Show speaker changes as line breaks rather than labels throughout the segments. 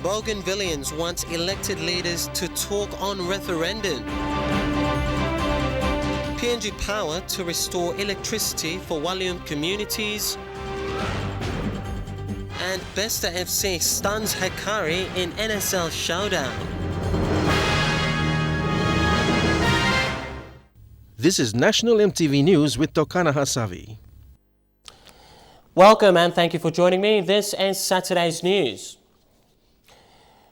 Bougainvilleans want elected leaders to talk on referendum. PNG Power to restore electricity for Wallium communities. And Besta FC stuns Hakari in NSL showdown.
This is National MTV News with Tokana Hasavi.
Welcome and thank you for joining me. This is Saturday's news.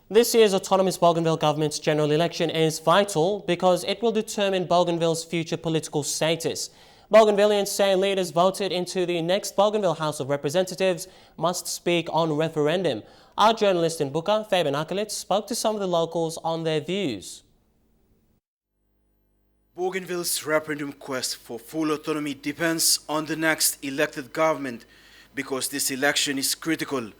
This year's autonomous Bougainville government's general election is vital because it will determine Bougainville's future political status. Bougainvilleans say leaders voted into the next Bougainville House of Representatives must speak on referendum. Our journalist in Buka, Fabian Akalitz, spoke to some of the locals on their views.
Bougainville's referendum quest for full autonomy depends on the next elected government because this election is critical.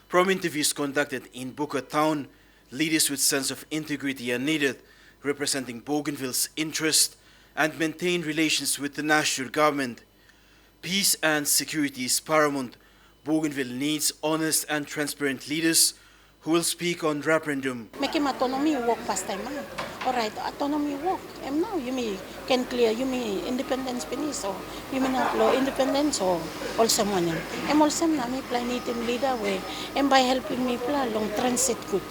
From interviews conducted in Buka town, leaders with sense of integrity are needed, representing Bougainville's interest and maintain relations with the national government. Peace and security is paramount. Bougainville needs honest and transparent leaders who will speak on referendum.
Make him autonomy work past time. Alright, autonomy work. And now you may can clear, you may independence finish or you may not law independence or all someone. And also na me plan item leader way and by helping me plan long transit good.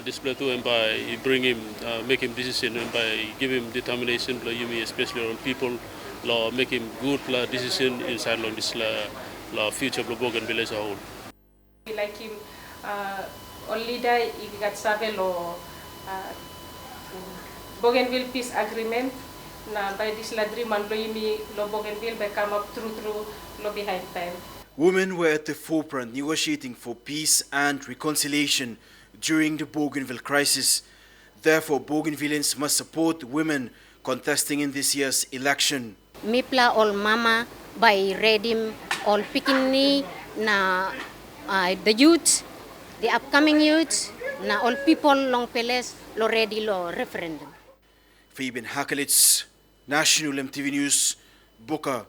Display to him by bring him, make him decision and by give him determination, you may especially on people, make him good decision inside on this future of Bougainville as a whole.
We like him. On leader, he got several Bougainville peace agreement. Na by this dream and lo Bougainville by come up through lo behind time.
Women were at the forefront negotiating for peace and reconciliation during the Bougainville crisis. Therefore, Bougainvilleans must support women contesting in this year's election.
Mipla all mama by redim all pikini na the youth. The upcoming youth, na all people long peles lo ready lo referendum.
Fabian Hakalitz, National MTV News, Buka.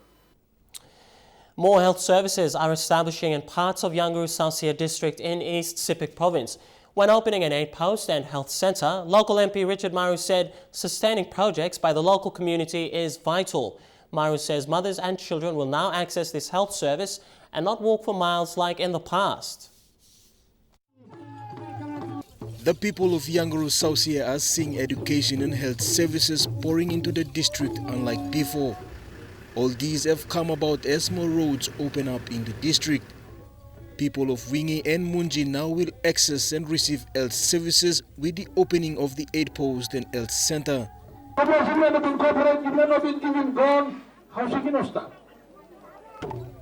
More health services are establishing in parts of Yanguru Salsia district in East Sepik province. When opening an aid-post and health centre, local MP Richard Maru said sustaining projects by the local community is vital. Maru says mothers and children will now access this health service and not walk for miles like in the past.
The people of Yanguru Sausia are seeing education and health services pouring into the district unlike before. All these have come about as more roads open up in the district. People of Wingi and Munji now will access and receive health services with the opening of the aid post and health center.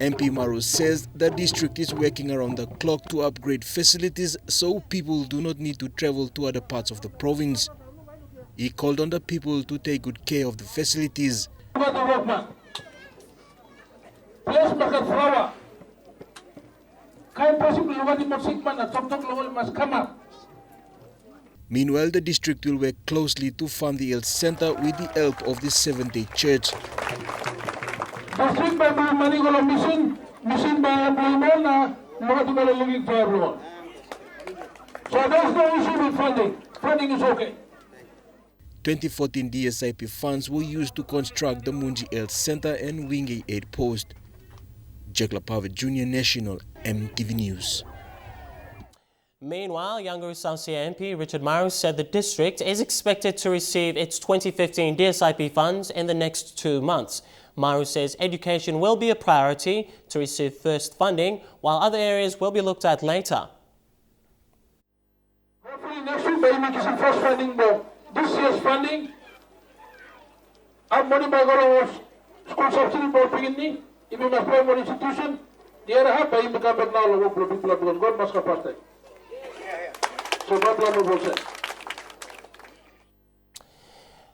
MP Maru says the district is working around the clock to upgrade facilities so people do not need to travel to other parts of the province. He called on the people to take good care of the facilities. Meanwhile, the district will work closely to fund the health center with the help of the Seventh-day Church.
Mission by employment looking for everyone. So there's no issue with funding. Funding is okay.
2014 DSIP funds were used to construct the Munji Health Center and Wingi Aid Post. Jack Lapave Jr. National MTV News.
Meanwhile, Yanguru Sausia MP Richard Maru said the district is expected to receive its 2015 DSIP funds in the next 2 months. Maru says education will be a priority to receive first funding, while other areas will be looked at later.
Hopefully next week by making some first funding, but this year's funding, I'm money by going school subsidy for beginning, even my primary institution, the other half by become back now local people because God must have first time. So God bless you.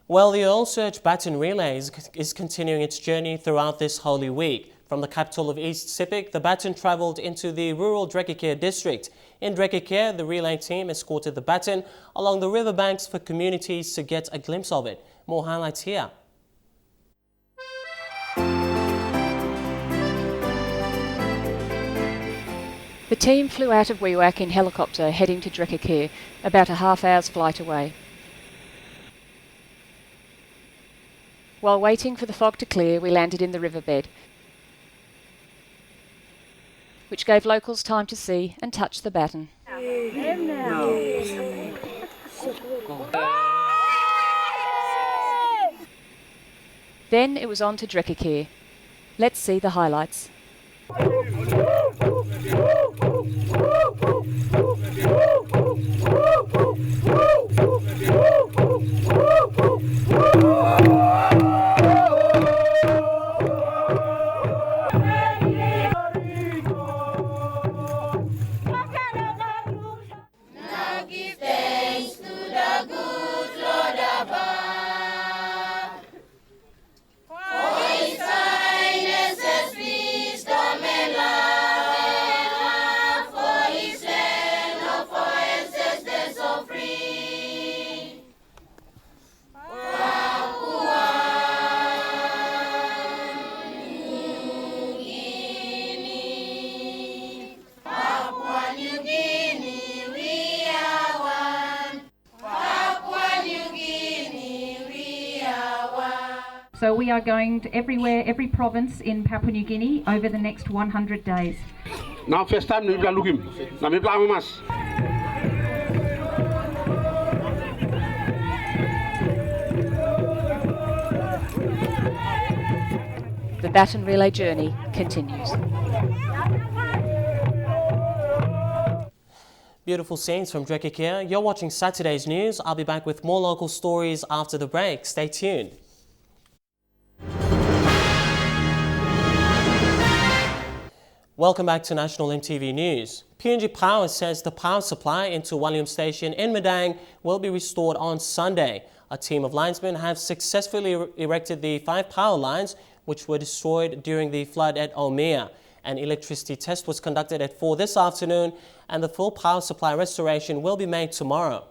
Well, the Oil Search Baton Relay is continuing its journey throughout this Holy Week. From the capital of East Sepik, the baton travelled into the rural Drekikere district. In Drekikere, the relay team escorted the baton along the riverbanks for communities to get a glimpse of it. More highlights here.
The team flew out of Wewak in helicopter heading to Drekakir, about a half-hour's flight away. While waiting for the fog to clear, we landed in the riverbed, which gave locals time to see and touch the baton. Then it was on to Drekakir. Let's see the highlights.
So we are going to every province in Papua New Guinea over the next 100 days.
Now first time we are looking. Now we plan mas.
The baton relay journey continues.
Beautiful scenes from Drekakir. You're watching Saturday's news. I'll be back with more local stories after the break. Stay tuned. Welcome back to National EMTV News. PNG Power says the power supply into Wallium Station in Madang will be restored on Sunday. A team of linesmen have successfully erected the 5 power lines which were destroyed during the flood at Omea. An electricity test was conducted at 4 this afternoon and the full power supply restoration will be made tomorrow.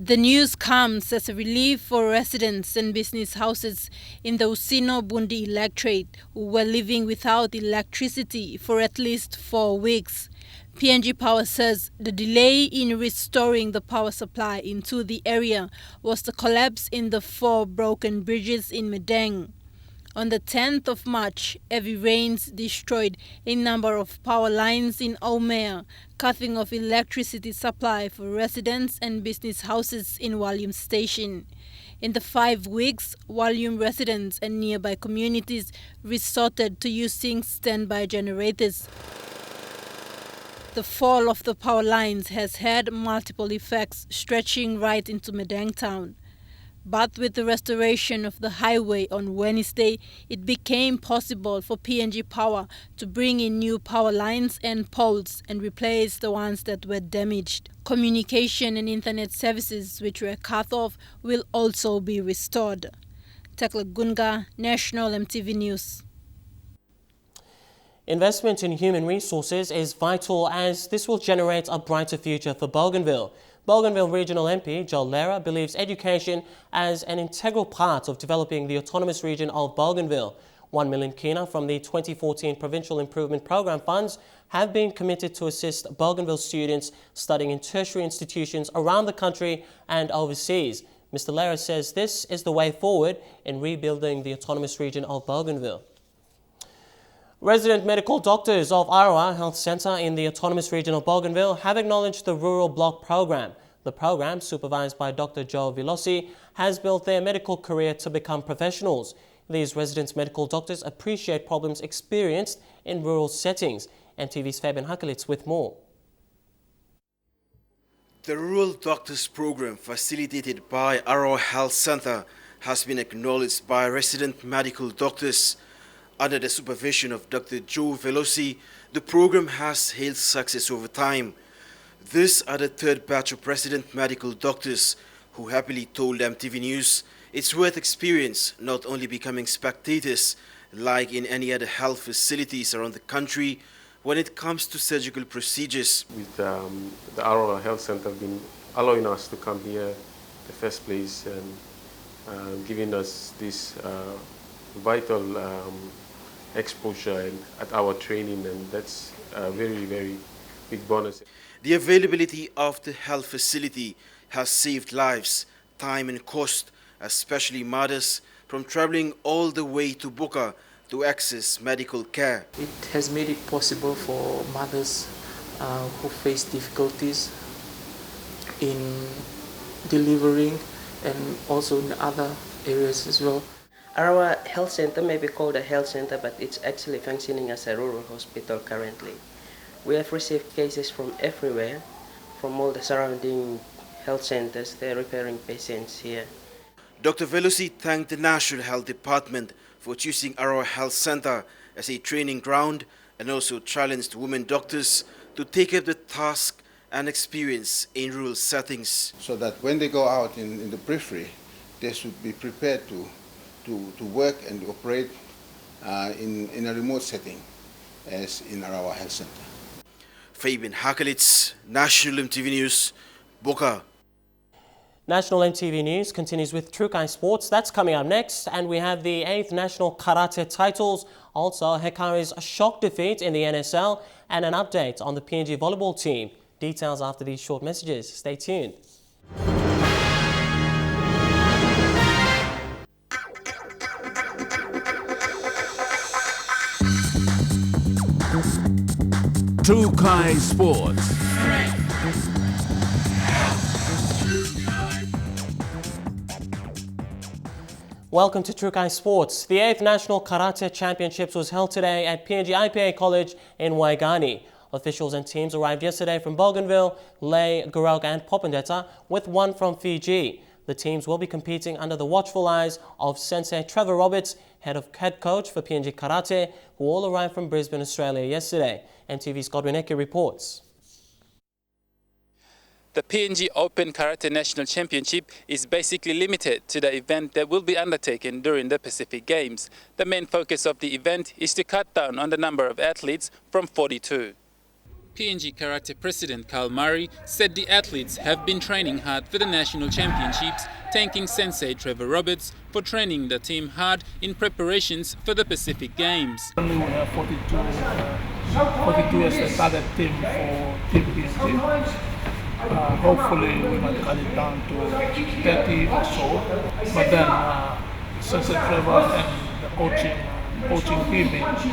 The news comes as a relief for residents and business houses in the Usino Bundi electorate who were living without electricity for at least 4 weeks. PNG Power says the delay in restoring the power supply into the area was the collapse in the 4 broken bridges in Madang. On the 10th of March, heavy rains destroyed a number of power lines in Omea, cutting off electricity supply for residents and business houses in Wallium Station. In the 5 weeks, Wallium residents and nearby communities resorted to using standby generators. The fall of the power lines has had multiple effects stretching right into Madang town. But with the restoration of the highway on Wednesday, it became possible for PNG Power to bring in new power lines and poles and replace the ones that were damaged. Communication and internet services which were cut off will also be restored. Tekla Gunga, National EMTV News.
Investment in human resources is vital as this will generate a brighter future for Bougainville. Bougainville Regional MP Joel Lera believes education as an integral part of developing the autonomous region of Bougainville. 1 million kina from the 2014 Provincial Improvement Programme funds have been committed to assist Bougainville students studying in tertiary institutions around the country and overseas. Mr. Lera says this is the way forward in rebuilding the autonomous region of Bougainville. Resident medical doctors of Arawa Health Centre in the autonomous region of Bougainville have acknowledged the Rural Block Programme. The programme, supervised by Dr. Joe Villosi, has built their medical career to become professionals. These resident medical doctors appreciate problems experienced in rural settings. NTV's Fabian Hakelitz with more.
The Rural Doctors Program, facilitated by Arawa Health Centre, has been acknowledged by resident medical doctors. Under the supervision of Dr. Joe Veloci, the program has hailed success over time. These are the 3rd batch of resident medical doctors who happily told MTV News it's worth experience, not only becoming spectators like in any other health facilities around the country when it comes to surgical procedures.
With the Arawa Health Centre been allowing us to come here in the first place and giving us this vital exposure and at our training, and that's a very, very big bonus.
The availability of the health facility has saved lives, time and cost, especially mothers from traveling all the way to Buka to access medical care.
It has made it possible for mothers who face difficulties in delivering and also in other areas as well.
Our health center may be called a health center, but it's actually functioning as a rural hospital currently. We have received cases from everywhere, from all the surrounding health centers. They're referring patients here.
Dr. Velosi thanked the National Health Department for choosing Arawa Health Center as a training ground and also challenged women doctors to take up the task and experience in rural settings.
So that when they go out in the periphery, they should be prepared to work and operate in a remote setting as in Arawa Health Center.
Fabian Hakelitz, National EMTV News, Buka.
National EMTV News continues with Trukai Sports. That's coming up next. And we have the 8th National Karate titles. Also, Hekari's shock defeat in the NSL and an update on the PNG volleyball team. Details after these short messages. Stay tuned.
Trukai Sports.
Welcome to Trukai Sports. The 8th National Karate Championships was held today at PNG IPA College in Waigani. Officials and teams arrived yesterday from Bougainville, Lae, Gurauga and Popondetta, with one from Fiji. The teams will be competing under the watchful eyes of Sensei Trevor Roberts, head coach for PNG Karate, who all arrived from Brisbane, Australia yesterday. NTV's Godwin Eke reports.
The PNG Open Karate National Championship is basically limited to the event that will be undertaken during the Pacific Games. The main focus of the event is to cut down on the number of athletes from 42. PNG Karate President Carl Murray said the athletes have been training hard for the national championships, thanking Sensei Trevor Roberts for training the team hard in preparations for the Pacific Games.
Currently we have 42 as the target team for Team PNG. Hopefully we might cut it down to 30 or so, but then Sensei Trevor and the coaching team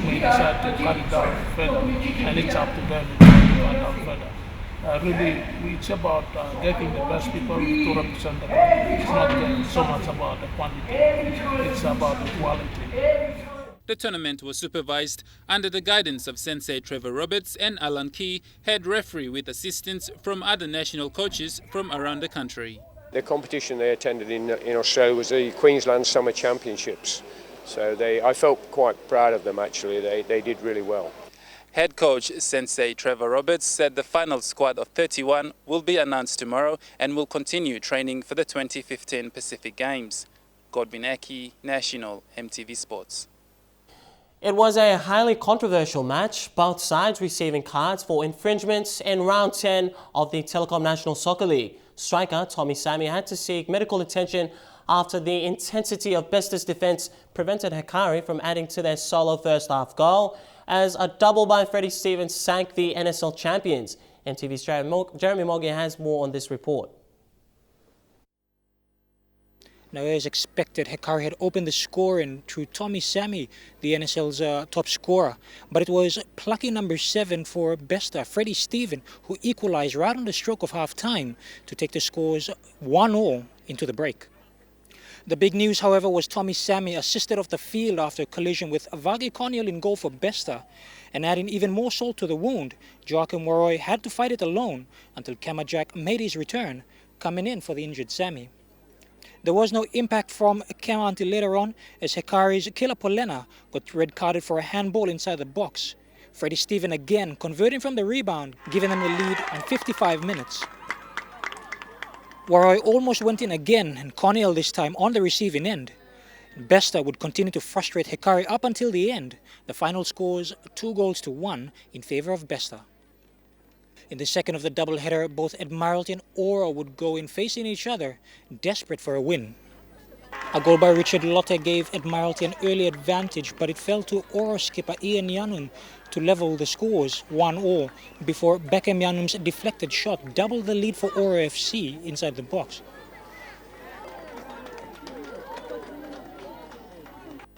may decide to cut it down further, and it's up to them to cut down further. Really, it's about getting the best people to represent the country. It's not so much about the quantity, it's about the quality.
The tournament was supervised under the guidance of Sensei Trevor Roberts and Alan Key, head referee with assistance from other national coaches from around the country.
The competition they attended in Australia was the Queensland Summer Championships. So I felt quite proud of them actually, they did really well.
Head coach Sensei Trevor Roberts said the final squad of 31 will be announced tomorrow and will continue training for the 2015 Pacific Games. Godwin Eke, National EMTV Sports.
It was a highly controversial match, both sides receiving cards for infringements in round 10 of the Telecom National Soccer League. Striker Tommy Sammy had to seek medical attention after the intensity of Besta's defence prevented Hekari from adding to their solo first half goal, as a double by Freddie Stevens sank the NSL champions. NTV's Jeremy Mogi has more on this report.
Now, as expected, Hekari had opened the scoring through Tommy Sammy, the NSL's top scorer. But it was plucky number 7 for Besta, Freddie Stephen, who equalized right on the stroke of half-time to take the scores 1-1 into the break. The big news, however, was Tommy Sammy assisted off the field after a collision with Vagi Coniel in goal for Besta. And adding even more salt to the wound, Joachim Warroy had to fight it alone until Kamajak made his return, coming in for the injured Sammy. There was no impact from Kema until later on, as Hekari's Kila Polena got red carded for a handball inside the box. Freddie Stephen again converting from the rebound, giving them the lead on 55 minutes. Warroy almost went in again, and Coniel this time on the receiving end. Besta would continue to frustrate Hekari up until the end. The final scores 2-1 in favour of Besta. In the second of the doubleheader, both Admiralty and Oro would go in facing each other, desperate for a win. A goal by Richard Lotte gave Admiralty an early advantage, but it fell to Oro skipper Ian Yanun to level the scores 1-1 before Beckham Yanum's deflected shot doubled the lead for Oro FC inside the box.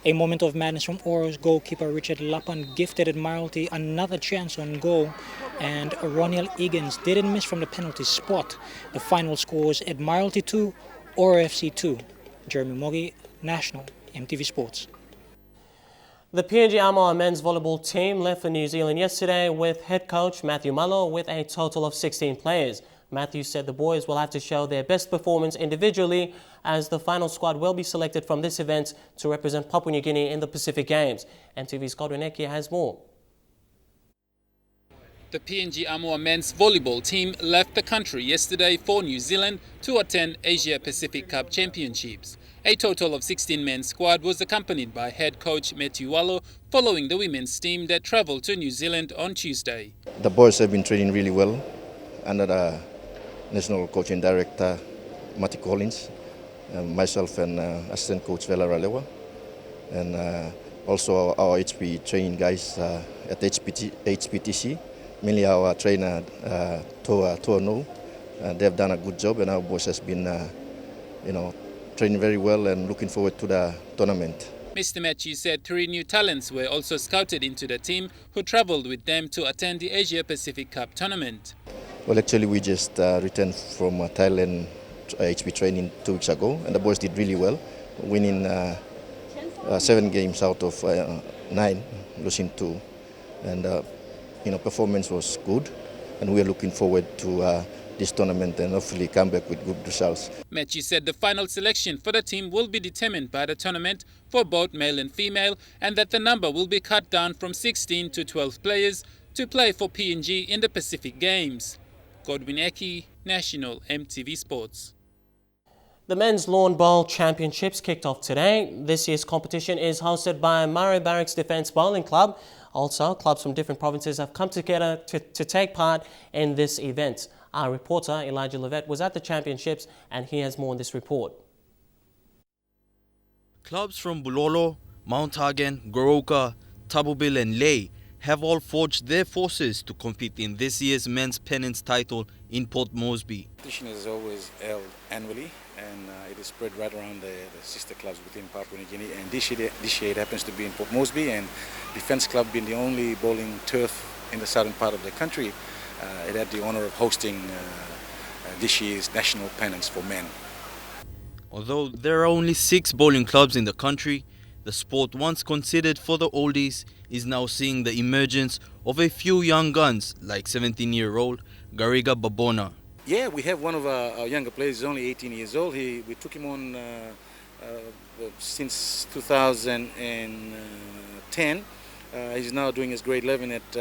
A moment of madness from Oro's goalkeeper Richard Lapan gifted Admiralty another chance on goal, and Roniel Egan's didn't miss from the penalty spot. The final scores Admiralty 2, Oro FC 2. Jeremy Moggy, National, EMTV Sports.
The PNG Armour men's volleyball team left for New Zealand yesterday with head coach Matthew Mallow with a total of 16 players. Matthew said the boys will have to show their best performance individually as the final squad will be selected from this event to represent Papua New Guinea in the Pacific Games. MTV's Godwin Eki has more.
The PNG Armour men's volleyball team left the country yesterday for New Zealand to attend Asia Pacific Cup Championships. A total of 16 men's squad was accompanied by head coach Matthew Wallo following the women's team that travelled to New Zealand on Tuesday.
The boys have been training really well under the National Coaching Director Mati Collins, myself and Assistant Coach Vela Ralewa, and also our HP training guys at HPTC. Mainly our trainer, Toa No. They've done a good job, and our boys has been, training very well and looking forward to the tournament.
Mr. Matthew said 3 new talents were also scouted into the team who travelled with them to attend the Asia Pacific Cup tournament.
Well, actually, we just returned from Thailand HP training 2 weeks ago, and the boys did really well, winning 7 games out of 9, losing 2. And performance was good, and we are looking forward to this tournament and hopefully come back with good results.
Matthew said the final selection for the team will be determined by the tournament for both male and female, and that the number will be cut down from 16 to 12 players to play for PNG in the Pacific Games. Godwin Eki, National, MTV Sports.
The Men's Lawn Bowl Championships kicked off today. This year's competition is hosted by Murray Barracks Defence Bowling Club. Also, clubs from different provinces have come together to take part in this event. Our reporter, Elijah Levet, was at the championships, and he has more on this report.
Clubs from Bulolo, Mount Hagen, Goroka, Tabubil and Ley have all forged their forces to compete in this year's men's pennants title in Port Moresby.
Competition is always held annually, and it is spread right around the sister clubs within Papua New Guinea. And this year it happens to be in Port Moresby, and Defence Club being the only bowling turf in the southern part of the country, it had the honour of hosting this year's national pennants for men.
Although there are only 6 bowling clubs in the country, the sport once considered for the oldies is now seeing the emergence of a few young guns like 17-year-old Gariga Babona.
Yeah, we have one of our younger players. He's only 18 years old. We took him on since 2010. He's now doing his grade 11 at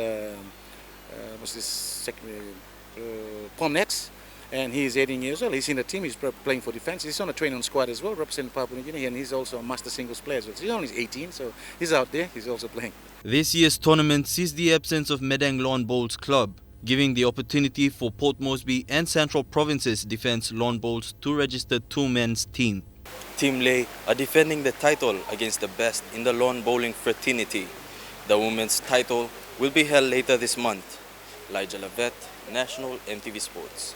Pomnex, and he's 18 years old. He's in the team. He's playing for Defence. He's on a training squad as well, representing Papua New Guinea, and he's also a master singles player as well. So he's only 18, so he's out there. He's also playing.
This year's tournament sees the absence of Medang Lawn Bowls Club, giving the opportunity for Port Moresby and Central Provinces Defence Lawn Bowls to register 2 men's team.
Team Ley are defending the title against the best in the lawn bowling fraternity. The women's title will be held later this month. Elijah Levet, National, MTV Sports.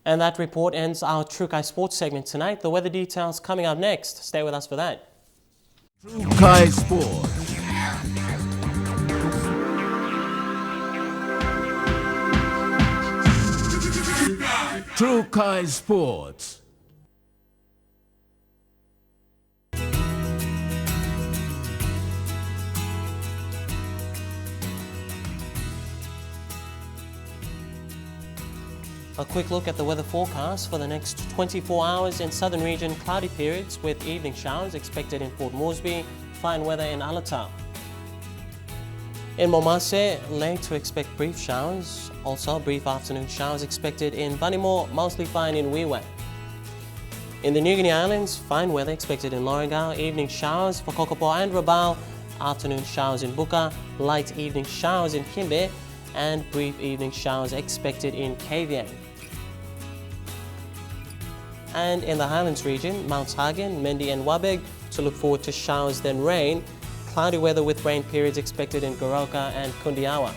And that report ends our Trukai Sports segment tonight. The weather details coming up next. Stay with us for that.
Trukai Sports. Trukai Sports.
A quick look at the weather forecast for the next 24 hours in southern region. Cloudy periods with evening showers expected in Port Moresby. Fine weather in Alata. In Momase, late to expect brief showers. Also brief afternoon showers expected in Vanimo, mostly fine in Wewak. In the New Guinea Islands, fine weather expected in Lorengau. Evening showers for Kokopo and Rabaul. Afternoon showers in Buka. Light evening showers in Kimbe. And brief evening showers expected in Kavieng. And in the Highlands region, Mount Hagen, Mendi and Wabeg to look forward to showers then rain. Cloudy weather with rain periods expected in Goroka and Kundiawa.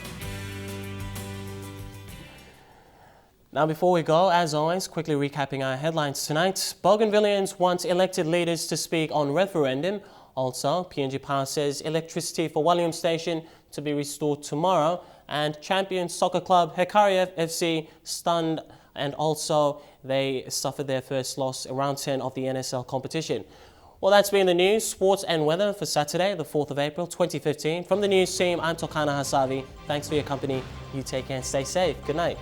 Now before we go, as always, quickly recapping our headlines tonight. Bougainvilleans want elected leaders to speak on referendum. Also, PNG Power says electricity for Wallium Station to be restored tomorrow. And champion soccer club Hekaria FC stunned, and also they suffered their first loss in round 10 of the NSL competition. Well, that's been the news, sports and weather for Saturday, the 4th of April 2015. From the news team, I'm Tokana Hasavi. Thanks for your company. You take care and stay safe. Good night.